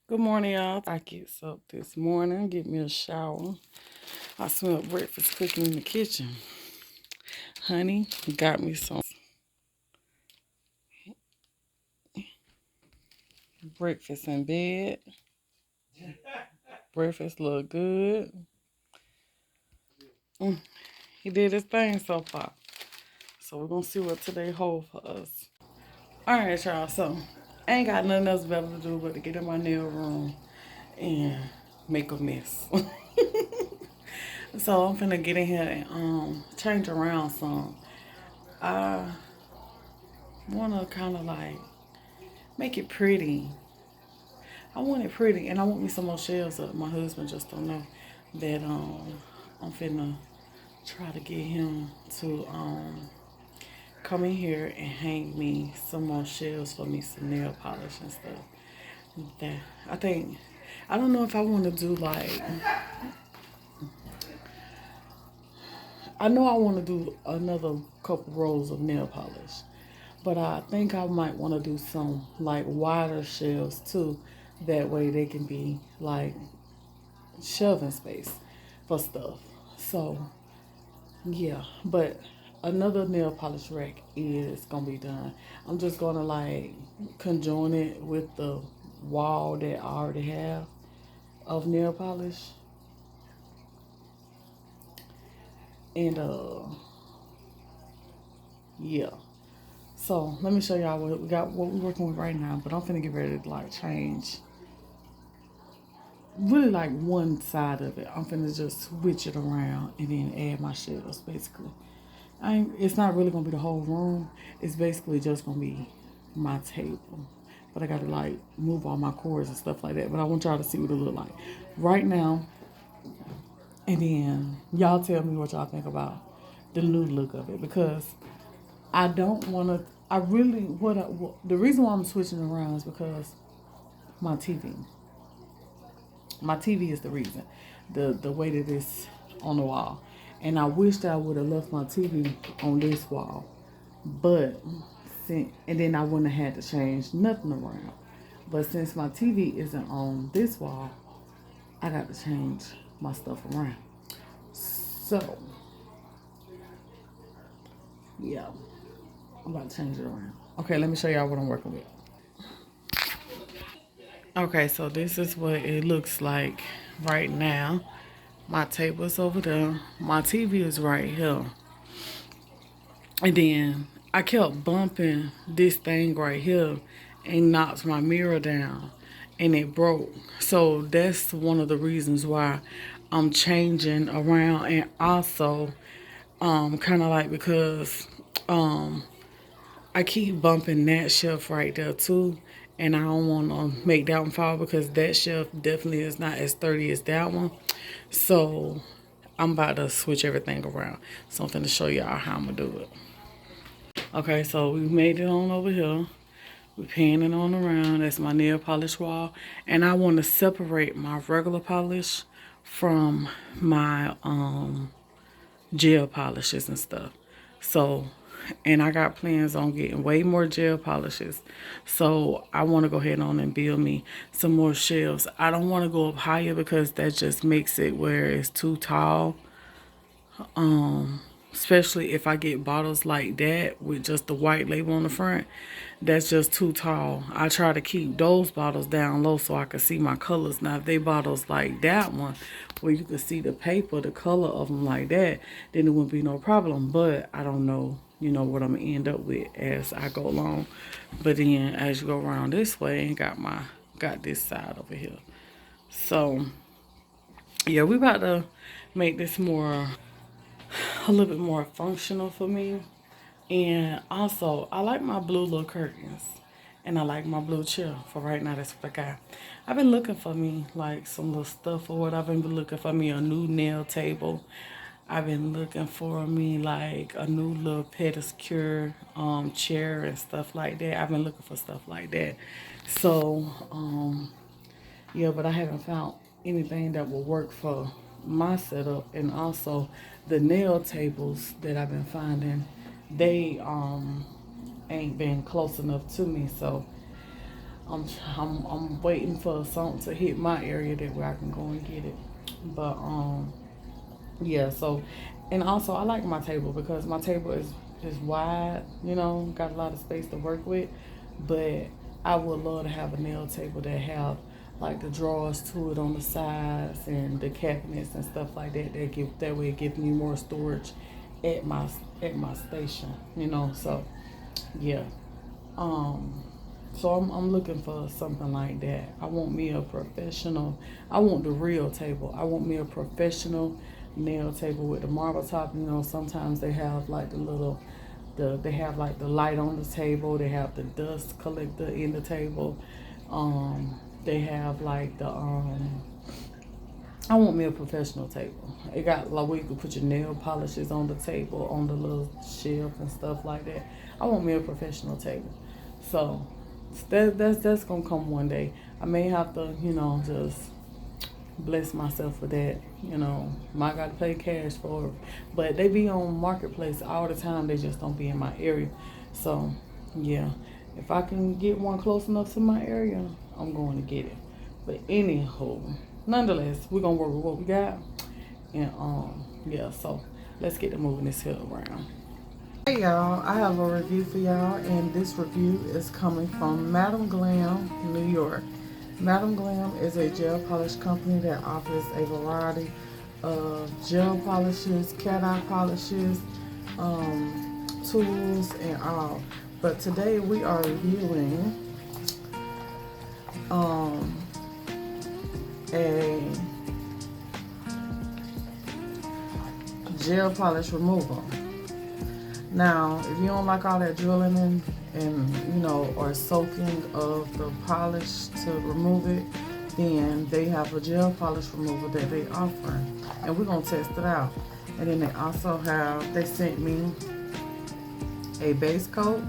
Good morning, y'all. I get up this morning, get me a shower. I smell breakfast cooking in the kitchen. Honey got me some breakfast in bed. Breakfast look good. Mm, he did his thing so far. So we're gonna see what today holds for us. All right, y'all. So I ain't got nothing else better to do but to get in my nail room and make a mess. So I'm finna get in here and change around some. I wanna kind of like make it pretty. I want it pretty, and I want me some more shelves up. My husband just don't know that I'm finna try to get him to come in here and hang me some more shelves for me some nail polish and stuff. That I think I don't know if I want to do like I know I want to do another couple rows of nail polish, but I think I might want to do some like wider shelves too. That way they can be like shelving space for stuff. So yeah, but another nail polish rack is gonna be done. I'm just gonna like conjoin it with the wall that I already have of nail polish, and yeah. So let me show y'all what we got, what we're working with right now. But I'm finna get ready to like change really like one side of it. I'm finna just switch it around and then add my shelves basically. It's not really gonna be the whole room. It's basically just gonna be my table. But I gotta like move all my cords and stuff like that. But I want y'all to see what it look like right now. And then y'all tell me what y'all think about the new look of it. Because I don't wanna, I really, the reason why I'm switching around is because my TV. My TV is the reason. The way that it's on the wall. And I wish that I would have left my TV on this wall. But and then I wouldn't have had to change nothing around. But since my TV isn't on this wall, I got to change my stuff around. So yeah, I'm about to change it around. Okay, let me show y'all what I'm working with. Okay, so this is what it looks like right now. My table's over there. My TV is right here. And then I kept bumping this thing right here and knocked my mirror down and it broke. So that's one of the reasons why I'm changing around, and also kind of like because um I keep bumping that shelf right there too, and I don't want to make that one fall because that shelf definitely is not as sturdy as that one. So I'm about to switch everything around. Something to show y'all how I'm gonna do it. Okay, so we made it on over here. We're panning on around. That's my nail polish wall. And I want to separate my regular polish from my gel polishes and stuff. So, and I got plans on getting way more gel polishes. So I want to go ahead on and build me some more shelves. I don't want to go up higher because that just makes it where it's too tall. Especially if I get bottles like that with just the white label on the front, that's just too tall. I try to keep those bottles down low so I can see my colors. Now, if they bottles like that one, where you can see the paper, the color of them like that, then it wouldn't be no problem. But I don't know, what I'm gonna end up with as I go along. But then as you go around this way, got this side over here. So yeah, we about to make this a little bit more functional for me. And also, I like my blue little curtains. And I like my blue chair. For right now, that's what I got. I've been looking for me, like, some little stuff or what. I've been looking for me a new nail table. I've been looking for me, like, a new little pedicure chair and stuff like that. I've been looking for stuff like that. So, yeah, but I haven't found anything that will work for my setup. And also the nail tables that I've been finding, they ain't been close enough to me. So I'm waiting for something to hit my area that where I can go and get it. But yeah, so, and also I like my table because my table is wide, you know, got a lot of space to work with. But I would love to have a nail table that have like the drawers to it on the sides and the cabinets and stuff like that. That way it gives me more storage at my station, you know. So yeah, um, so I'm looking for something like that. I want me a professional. I want the real table. I want me a professional nail table with the marble top. You know, sometimes they have like they have like the light on the table. They have the dust collector in the table. They have like the I want me a professional table. It got like where you can put your nail polishes on the table, on the little shelf and stuff like that. I want me a professional table. So that's gonna come one day. I may have to, you know, just bless myself with that. You know, I got to pay cash for it, but they be on marketplace all the time. They just don't be in my area. So yeah, if I can get one close enough to my area, I'm going to get it. But anywho, nonetheless, we're gonna work with what we got, and yeah. So let's get to moving this hill around. Hey y'all, I have a review for y'all, and this review is coming from Madam Glam, New York. Madam Glam is a gel polish company that offers a variety of gel polishes, cat eye polishes, tools, and all. But today we are reviewing a gel polish remover. Now, if you don't like all that drilling and you know, or soaking of the polish to remove it, then they have a gel polish remover that they offer, and we're gonna test it out. And then they sent me a base coat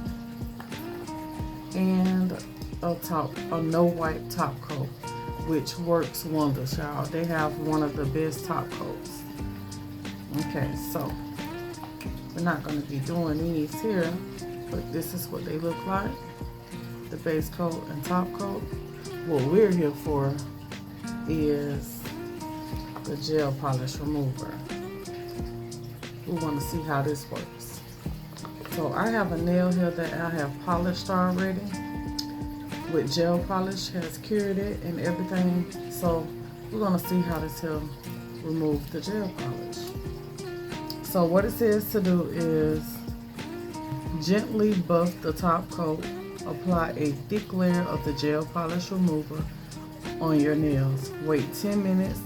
and a no wipe top coat, which works wonders, y'all. They have one of the best top coats. Okay, so we're not going to be doing these here, but this is what they look like, the base coat and top coat. What we're here for is the gel polish remover. We want to see how this works. So I have a nail here that I have polished already with gel polish, has cured it and everything. So we're going to see how this here removes the gel polish. So what it says to do is gently buff the top coat, apply a thick layer of the gel polish remover on your nails. Wait 10 minutes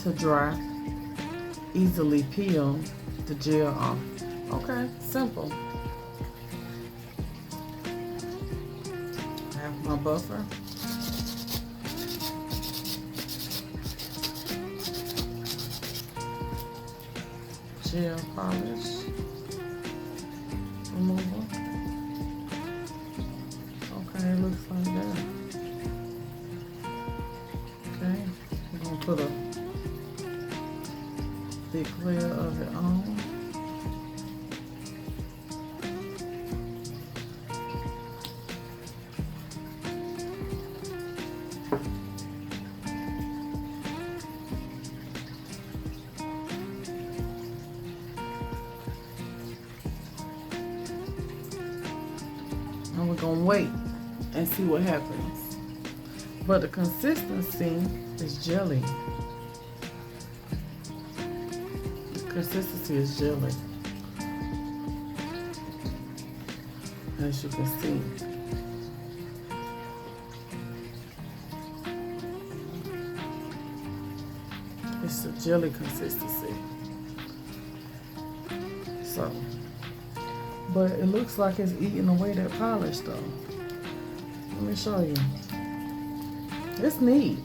to dry. Easily peel the gel off. Okay, simple. I have my buffer. Gel polish remover. Okay, it looks like that. Okay, we're gonna put a thick layer of it on. And we're gonna wait and see what happens. But the consistency is jelly. The consistency is jelly, as you can see. It's a jelly consistency. So, but it looks like it's eating away that polish though. Let me show you. It's neat.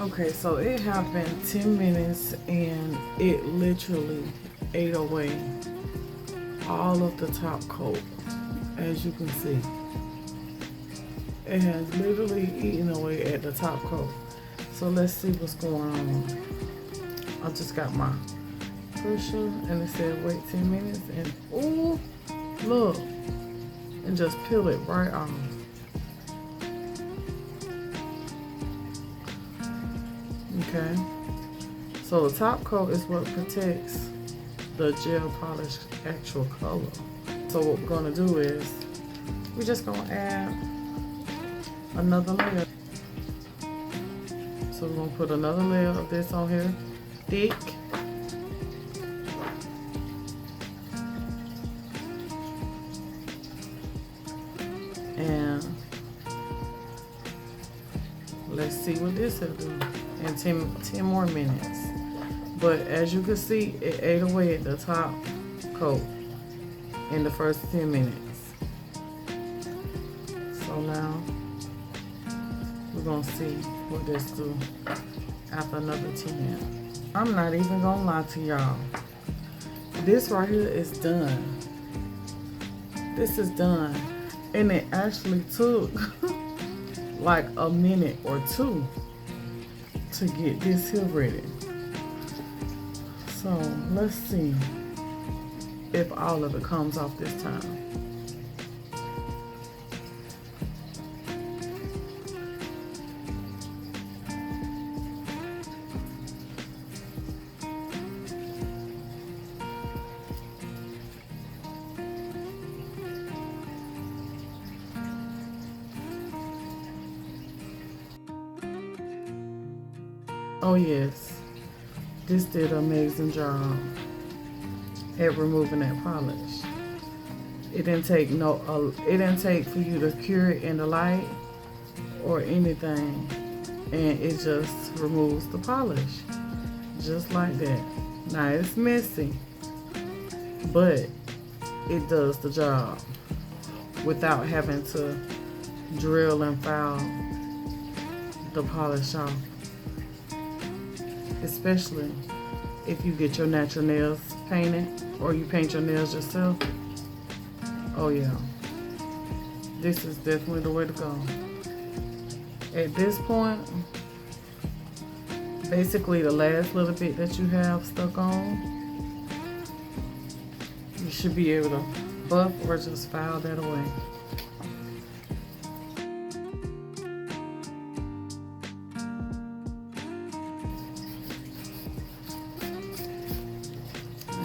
Okay, so it happened 10 minutes and it literally ate away all of the top coat, as you can see. It has literally eaten away at the top coat. So let's see what's going on. I just got my pusher and it said wait 10 minutes and ooh, look, and just peel it right off. Okay, so the top coat is what protects the gel polish actual color. So what we're gonna do is we're just gonna add another layer. So we're gonna put another layer of this on here, thick. And let's see what this will do in 10 more minutes. But as you can see, it ate away at the top coat in the first 10 minutes. So now we're gonna see what this do after another 10. I'm not even gonna lie to y'all. This right here is done. This is done. And it actually took like a minute or two to get this here ready. So let's see if all of it comes off this time. Oh yes, this did an amazing job at removing that polish. It didn't take it didn't take for you to cure it in the light or anything, and it just removes the polish just like that. Now it's messy, but it does the job without having to drill and file the polish off. Especially if you get your natural nails painted or you paint your nails yourself. Oh yeah, this is definitely the way to go. At this point, basically the last little bit that you have stuck on, you should be able to buff or just file that away.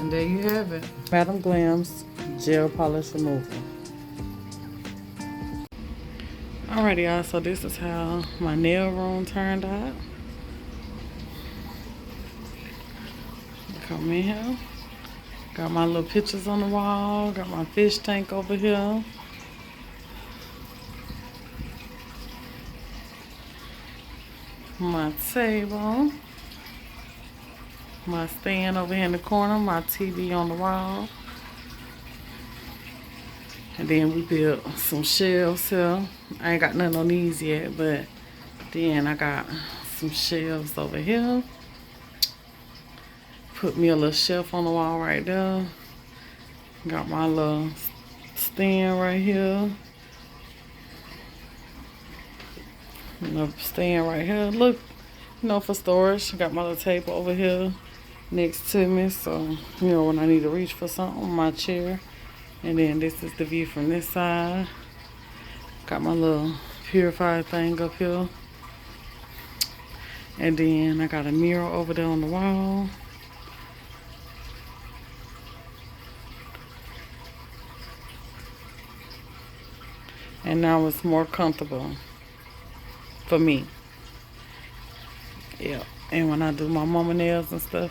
And there you have it, Madam Glam's gel polish removal. Alrighty y'all, so this is how my nail room turned out. Come in here, got my little pictures on the wall, got my fish tank over here. My table. My stand over here in the corner, my TV on the wall. And then we built some shelves here. I ain't got nothing on these yet, but then I got some shelves over here. Put me a little shelf on the wall right there. Got my little stand right here. Another stand right here. Look, you know, for storage. Got my little table over here next to me, so you know when I need to reach for something, my chair. And then this is the view from this side. Got my little purifier thing up here. And then I got a mirror over there on the wall. And now it's more comfortable for me. Yeah, and when I do my mama nails and stuff,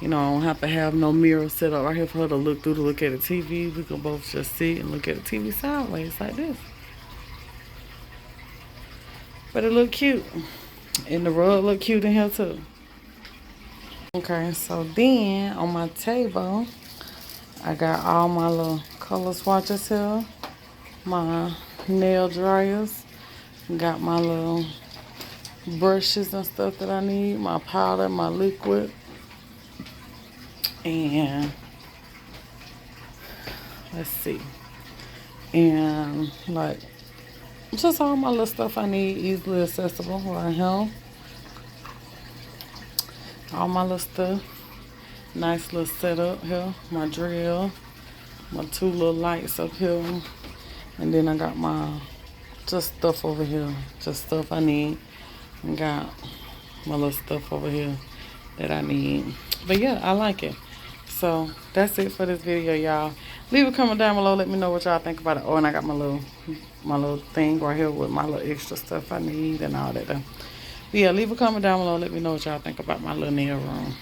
you know, I don't have to have no mirror set up right here for her to look through to look at the TV. We can both just sit and look at the TV sideways like this. But it look cute. And the rug look cute in here too. Okay, so then on my table, I got all my little color swatches here. My nail dryers. Got my little brushes and stuff that I need, my powder, my liquid, and let's see, and like just all my little stuff I need, easily accessible right here. All my little stuff, nice little setup here, my drill, my two little lights up here, and then I got my just stuff over here, just stuff I need, and got my little stuff over here that I need. But yeah, I like it. So that's it for this video, y'all. Leave a comment down below. Let me know what y'all think about it. Oh, and I got my little thing right here with my little extra stuff I need and all that. But yeah, leave a comment down below. Let me know what y'all think about my little nail room.